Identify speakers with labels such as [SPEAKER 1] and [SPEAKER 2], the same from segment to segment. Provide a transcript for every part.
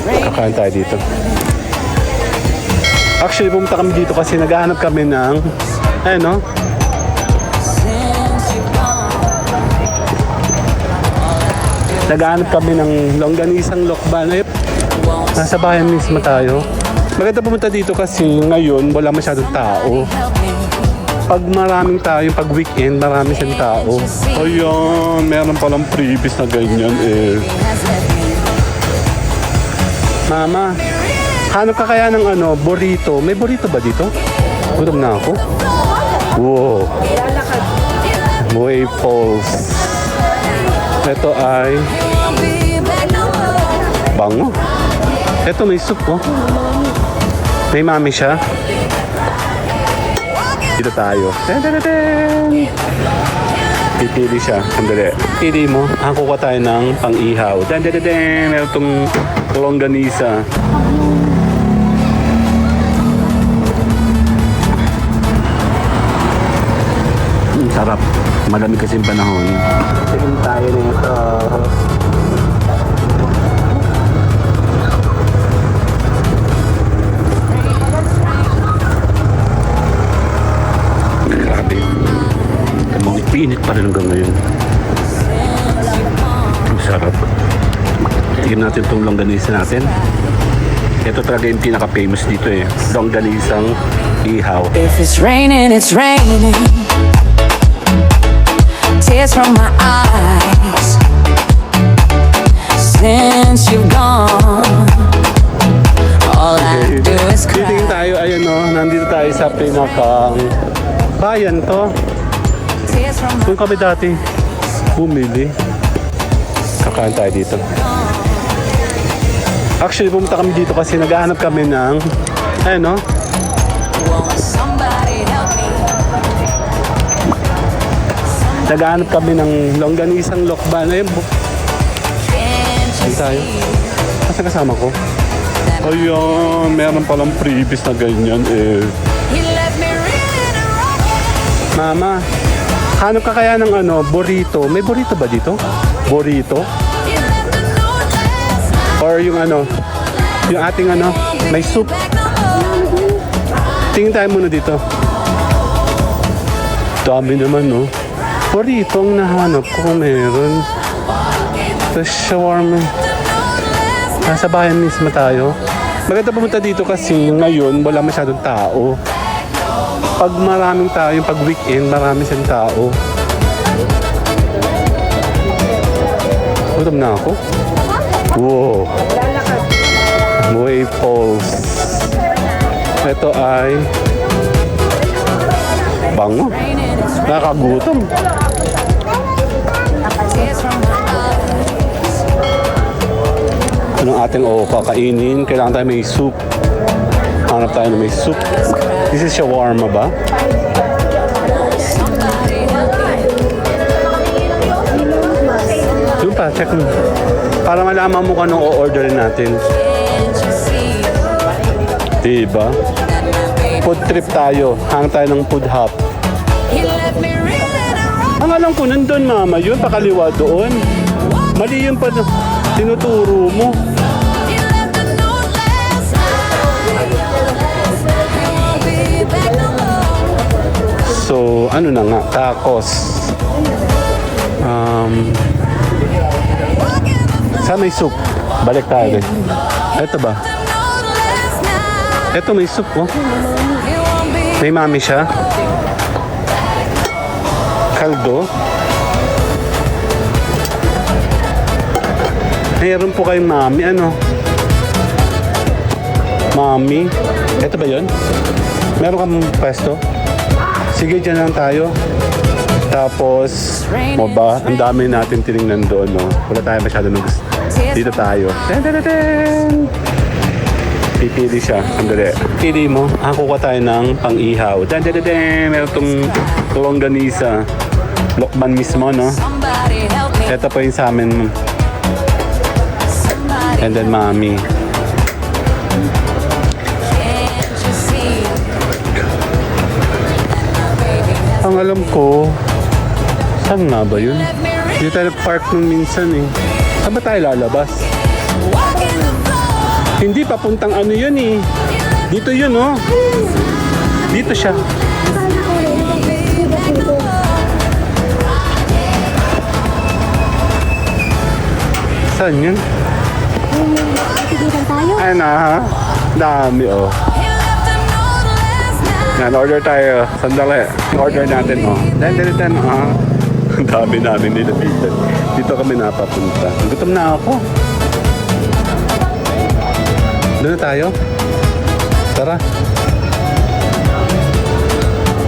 [SPEAKER 1] Kakain tayo dito. Actually, pumunta kami dito kasi naghahanap kami ng naghahanap kami ng longganisang lokban. Nasa bayan mismo tayo. Maganda pumunta dito kasi ngayon wala masyadong tao. Pag maraming tayo, pag weekend, marami siyang tao. Ayun, meron palang previous na ganyan eh. Mama, hanap ka kaya ng burrito? May burrito ba dito? Gutom na ako. Wow. Waffles. Ito ay bango. Ito may soup oh. May mami siya. Dito tayo. Pipili siya. Sandali. Pili mo. Ang kukuha tayo ng pang-ihaw. Meron itong longganisa. Sarap. Malamig kasi yung panahon. Tingin tayo nito. Init pa rin hanggang ngayon. Ang sarap. Tignan natin itong longganisa natin. Ito talaga yung pinaka-famous dito eh. Longganisang ihaw.
[SPEAKER 2] If it's raining, it's raining. Tears from my eyes. Since you've gone, all I do is cry.
[SPEAKER 1] Titingin tayo, ayun o. Nandito tayo sa pinakang bayan to. Kung kami dati bumili, kakain tayo dito. Actually, pumunta kami dito kasi naghahanap kami ng naghahanap kami ng longganisang lokban. Ayun po. Ayun tayo. Kasi kasama ko. Ayun, meron palang previous na ganyan eh. Mama, hanap ka kaya ng burrito? May burrito ba dito? Burrito? Or yung yung ating may soup. Tingin tayo muna dito. Dami naman no. Burrito ang nahanap ko kung meron. The shawarma. Nasa bayan mismo tayo. Maganda pumunta dito kasi ngayon wala masyadong tao. Pag maraming tayo, pag weekend, marami siyang tao. Gutom na ako. Wow. Waffles. Ito ay bango. Nakagutom. Anong ating kakainin? Kailangan tayo may soup. Hanap tayo na may soup. This is shawarma ba? Yung pa, check mo. Para malaman mo kung anong o-order natin. Diba? Food trip tayo. Hang tayo ng food hub. Ang alam ko, nandun mama yun. Pakaliwa doon. Mali yun pa tinuturo mo. So, ano na nga, tacos. Sa may soup. Balik tayo. Ito ba? Ito may soup, oh. May mami siya. Kaldo. Mayroon po kayong mami, Mami. Ito ba yun? Meron kang pwesto? Sige, dyan lang tayo. Tapos, ang dami natin tinignan doon, no? Wala tayo masyado ng gusto. Dito tayo. Pipili siya. Sandali. Pili mo. Ang kukuha tayo ng pang-ihaw. Meron itong longganisa. Lokban mismo, no? Ito po yung sa amin. And then, mami. Ang alam ko, saan nga ba yun? Hindi tayo park nung minsan eh. Saan ba tayo lalabas? Hindi, papuntang ano yun eh. Dito yun, oh. Dito siya. Saan yun?
[SPEAKER 3] Titigilan tayo.
[SPEAKER 1] Ay na, ha? Dami, oh. Yan, order tayo. Sandali. Order natin, oh. Dan, oh. Ang dami namin nila dito. Dito kami napapunta. Gutom na ako. Doon na tayo. Tara.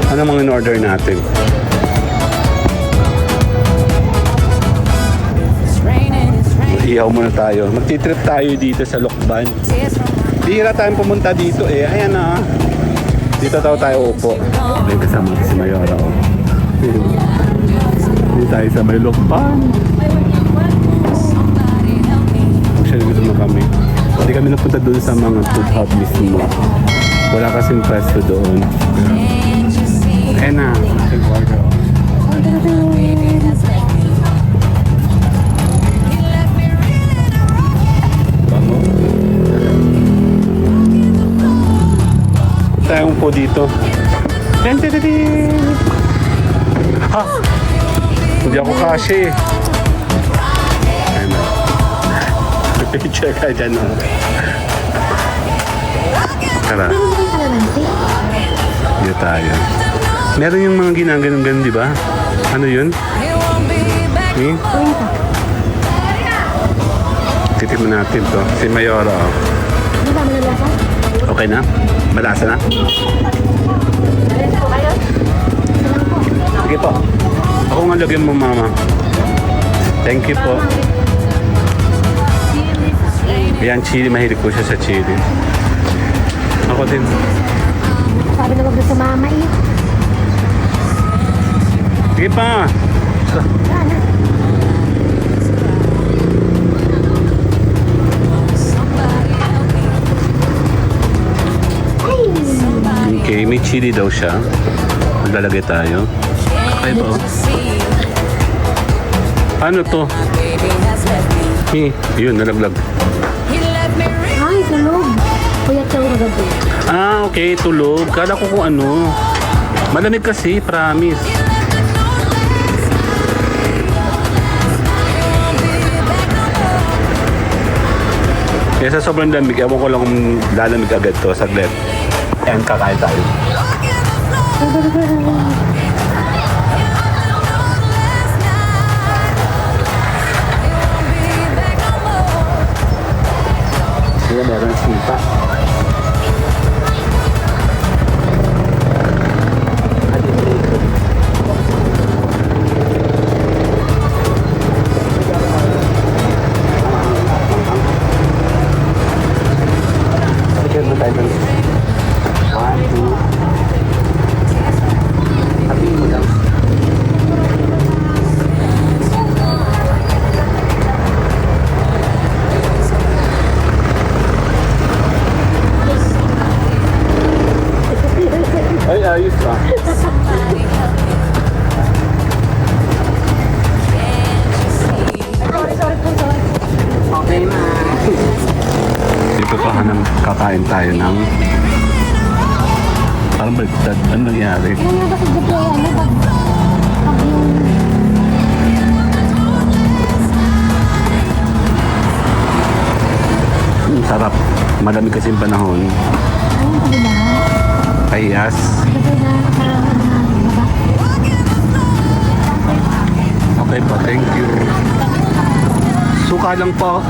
[SPEAKER 1] Ano mga in-order natin? Ihaw muna tayo. Magti-trip tayo dito sa Lokban. Bihira tayong pumunta dito eh. Ayan na. Dito tayo upo. May kasama si Mayora. Oh. Dito tayo sa may Lokban. Actually, gusto na kami. Hindi kami napunta doon sa mga food hub mismo. Wala kasing pwesto doon. Ayan na. Tayong po dito. Ha! Hindi ako kasi. Ayan na. Picture ka dyan, oh. Tara. Dito tayo. Meron yung mga ginaganon-ganon, di ba? Ano yun? Eh? Titignan natin to. Si Mayora, oh.
[SPEAKER 3] Di ba malalasa?
[SPEAKER 1] Okay na? Malasa na? Sige po. Ako nga lagyan mo, mama. Thank you po. Yan, chili. Mahilig po siya sa chili. Ako din.
[SPEAKER 3] Sabi na wag na sumama eh.
[SPEAKER 1] Sige pa. Okay, may chili daw siya. Maglalagay tayo. Okay ba? Ano to? Yun, nalaglag.
[SPEAKER 3] Ay, tulog. Puyat siya ang gabi.
[SPEAKER 1] Ah, okay, tulog. Kala ko kung ano. Malamig kasi, promise. Kaya sa sobrang lamig, ewan ko lang kung lalamig agad to, saglit. Ayan, kakain tayo. Kaya meron sipa. Ay, ayos ah. Okay na. Dito pa kakain tayo ng parang baliktad. Ano nangyari?
[SPEAKER 3] Ano nga ba sa gabi? Ano ba?
[SPEAKER 1] Sarap. Malamig kasi yung panahon.
[SPEAKER 3] Ano ba nila?
[SPEAKER 1] Ay, yes.
[SPEAKER 3] Gabi na baba.
[SPEAKER 1] Okay po, thank you. Suka lang po.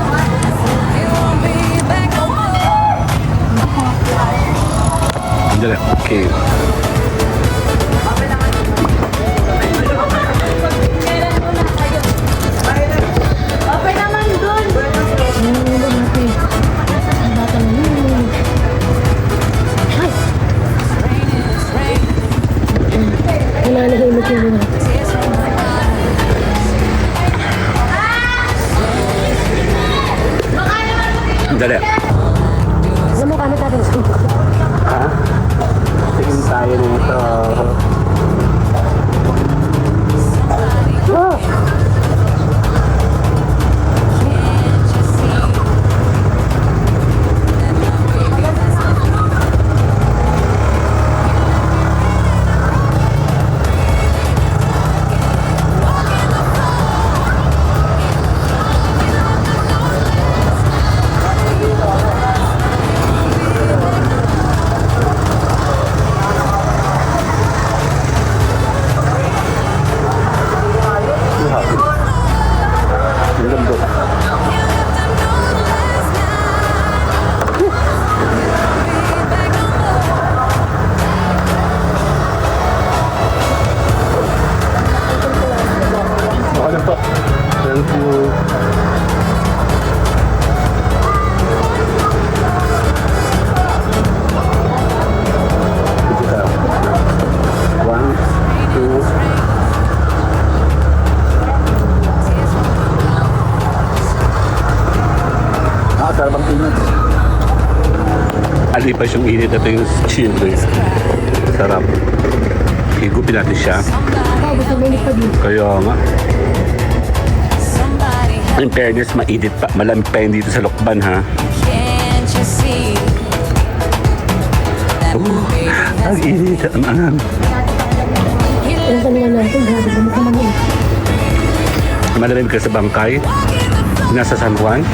[SPEAKER 1] Dali, okay.
[SPEAKER 3] Okay naman doon. Ang bata na yun. Ay! Nananahimik yung mga.
[SPEAKER 1] Dali.
[SPEAKER 3] Alam mo kami tayo.
[SPEAKER 1] Ha? Tingin tayo nito.
[SPEAKER 3] Oh!
[SPEAKER 1] alipas yung init. Ito yung chili. Sarap. Higupin natin siya.
[SPEAKER 3] Ako, gusto mo pa din.
[SPEAKER 1] Kaya nga. In fairness, mainit pa. Malamig pa yun dito sa Lokban, ha?
[SPEAKER 2] Can't you see?
[SPEAKER 1] Ang init. Ang anam.
[SPEAKER 3] Ang kanina natin, grabe mo ka man yun.
[SPEAKER 1] Malamig ka sa bangkay. Nasa San Juan.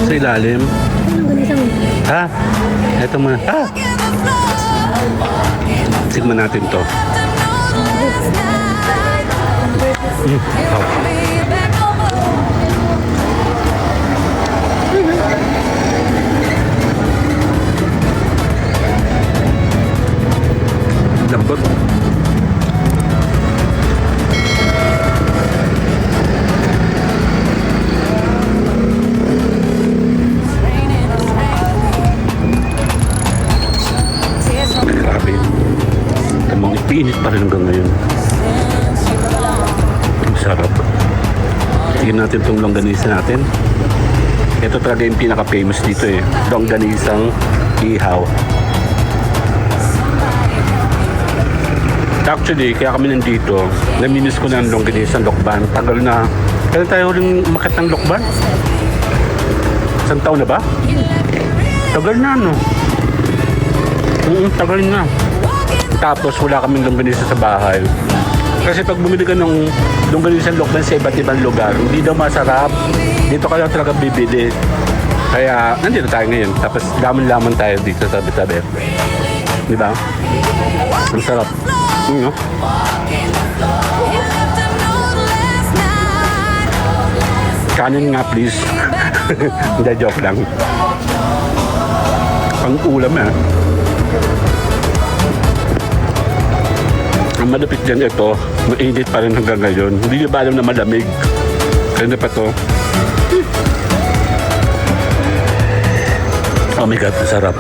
[SPEAKER 1] Sa ilalim.
[SPEAKER 3] Anong ganisa mo?
[SPEAKER 1] Ha? Ito muna. Ha? Sigman natin to. Lambot. Grabe. Tamang ipinit pa rin hanggang ngayon. Ang sarap. Tignan natin itong longganisa natin. Ito talaga yung pinaka-famous dito eh. Longganisang ihaw. Actually, kaya kami nandito, naminis ko na ang longganisang Lokban. Tagal na. Kailan tayo huling umakyat ng Lokban? Isang taon na ba? Tagal na, no? Tagal na. Tapos wala kaming longganisa sa bahay. Kasi pag bumili ka ng longganisang Lokban sa iba't ibang lugar, hindi daw masarap. Dito ka lang talaga bibili. Kaya nandito tayo ngayon. Tapos laman-laman tayo dito sa tabi-tabi. Di ba? Ang sarap. No? Kanin nga please. Hindi, joke lang. Ang ulam eh. Ang malapit dyan ito, mainit pa rin hanggang ngayon. Hindi ba alam na malamig? Kaya pa to. Oh my God, sarap.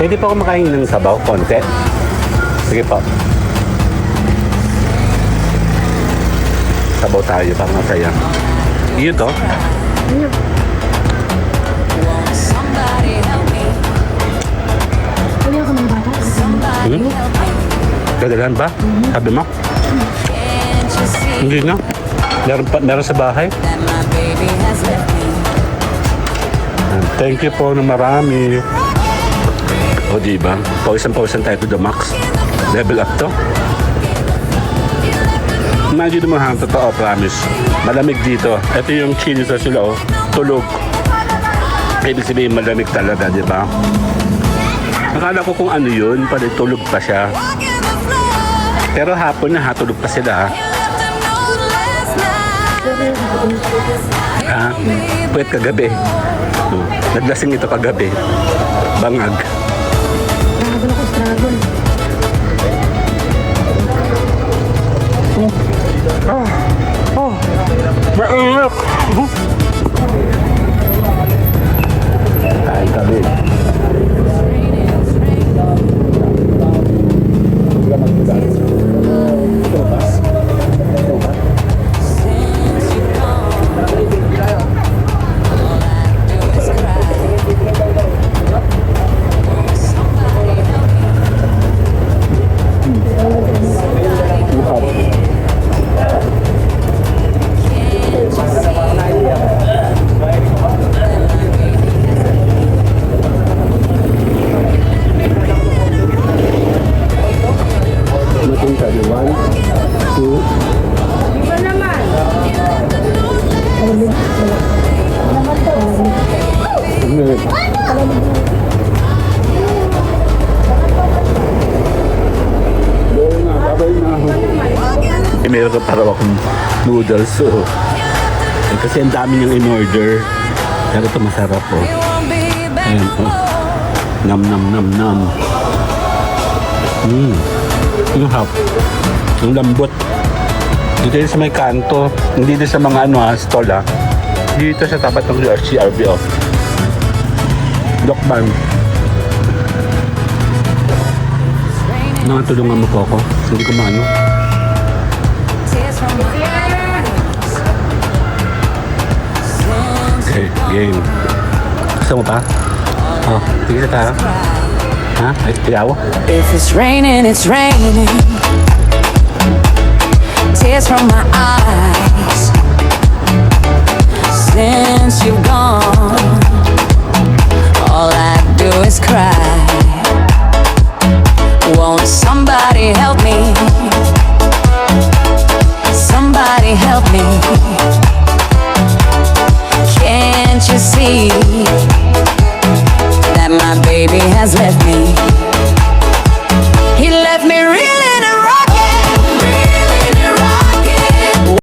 [SPEAKER 1] Pwede pa ako makain ng sabaw, konti. Sige po. Sabaw tayo, parang masaya. Iyon to?
[SPEAKER 3] Kuya ka mga bata?
[SPEAKER 1] Dadalhan ba? Sabi mo? Hindi na. Meron sa bahay. Thank you po na marami. O diba? Pawisan tayo to the max. Level up to. Imagine mo ha, totoo, promise. Malamig dito. Ito yung chili sa sila, oh. Tulog. Ibig sabihin malamig talaga, di ba? Akala ko kung ano yun, pala tulog pa siya. Pero hapon na, tulog pa sila, ha? Ha? Puwet kagabi. Naglasing ito kagabi. Bangag.
[SPEAKER 3] Struggle ako, struggle.
[SPEAKER 1] Mainit! Kain kami. Meron ka para akong noodles. So, kasi ang dami niyang in-order. Pero ito masarap po. Ayan po. Nam nam nam nam. Yung hap. Yung lambot. Dito yun sa may kanto. Hindi din sa mga stall ha. Dito sa tapat ng CRB off. Lokban. Nakatulungan mo po ako. Hindi ko maano.
[SPEAKER 2] Tears from my eyes.
[SPEAKER 1] Okay, game. Gusto mo pa? Oh, sige tayo. Ha? Ay, iyaw?
[SPEAKER 2] If it's raining, it's raining. Tears from my eyes. Since you've gone, all I do is cry. Won't somebody help me? Somebody help me. Can't you see that my baby has left me?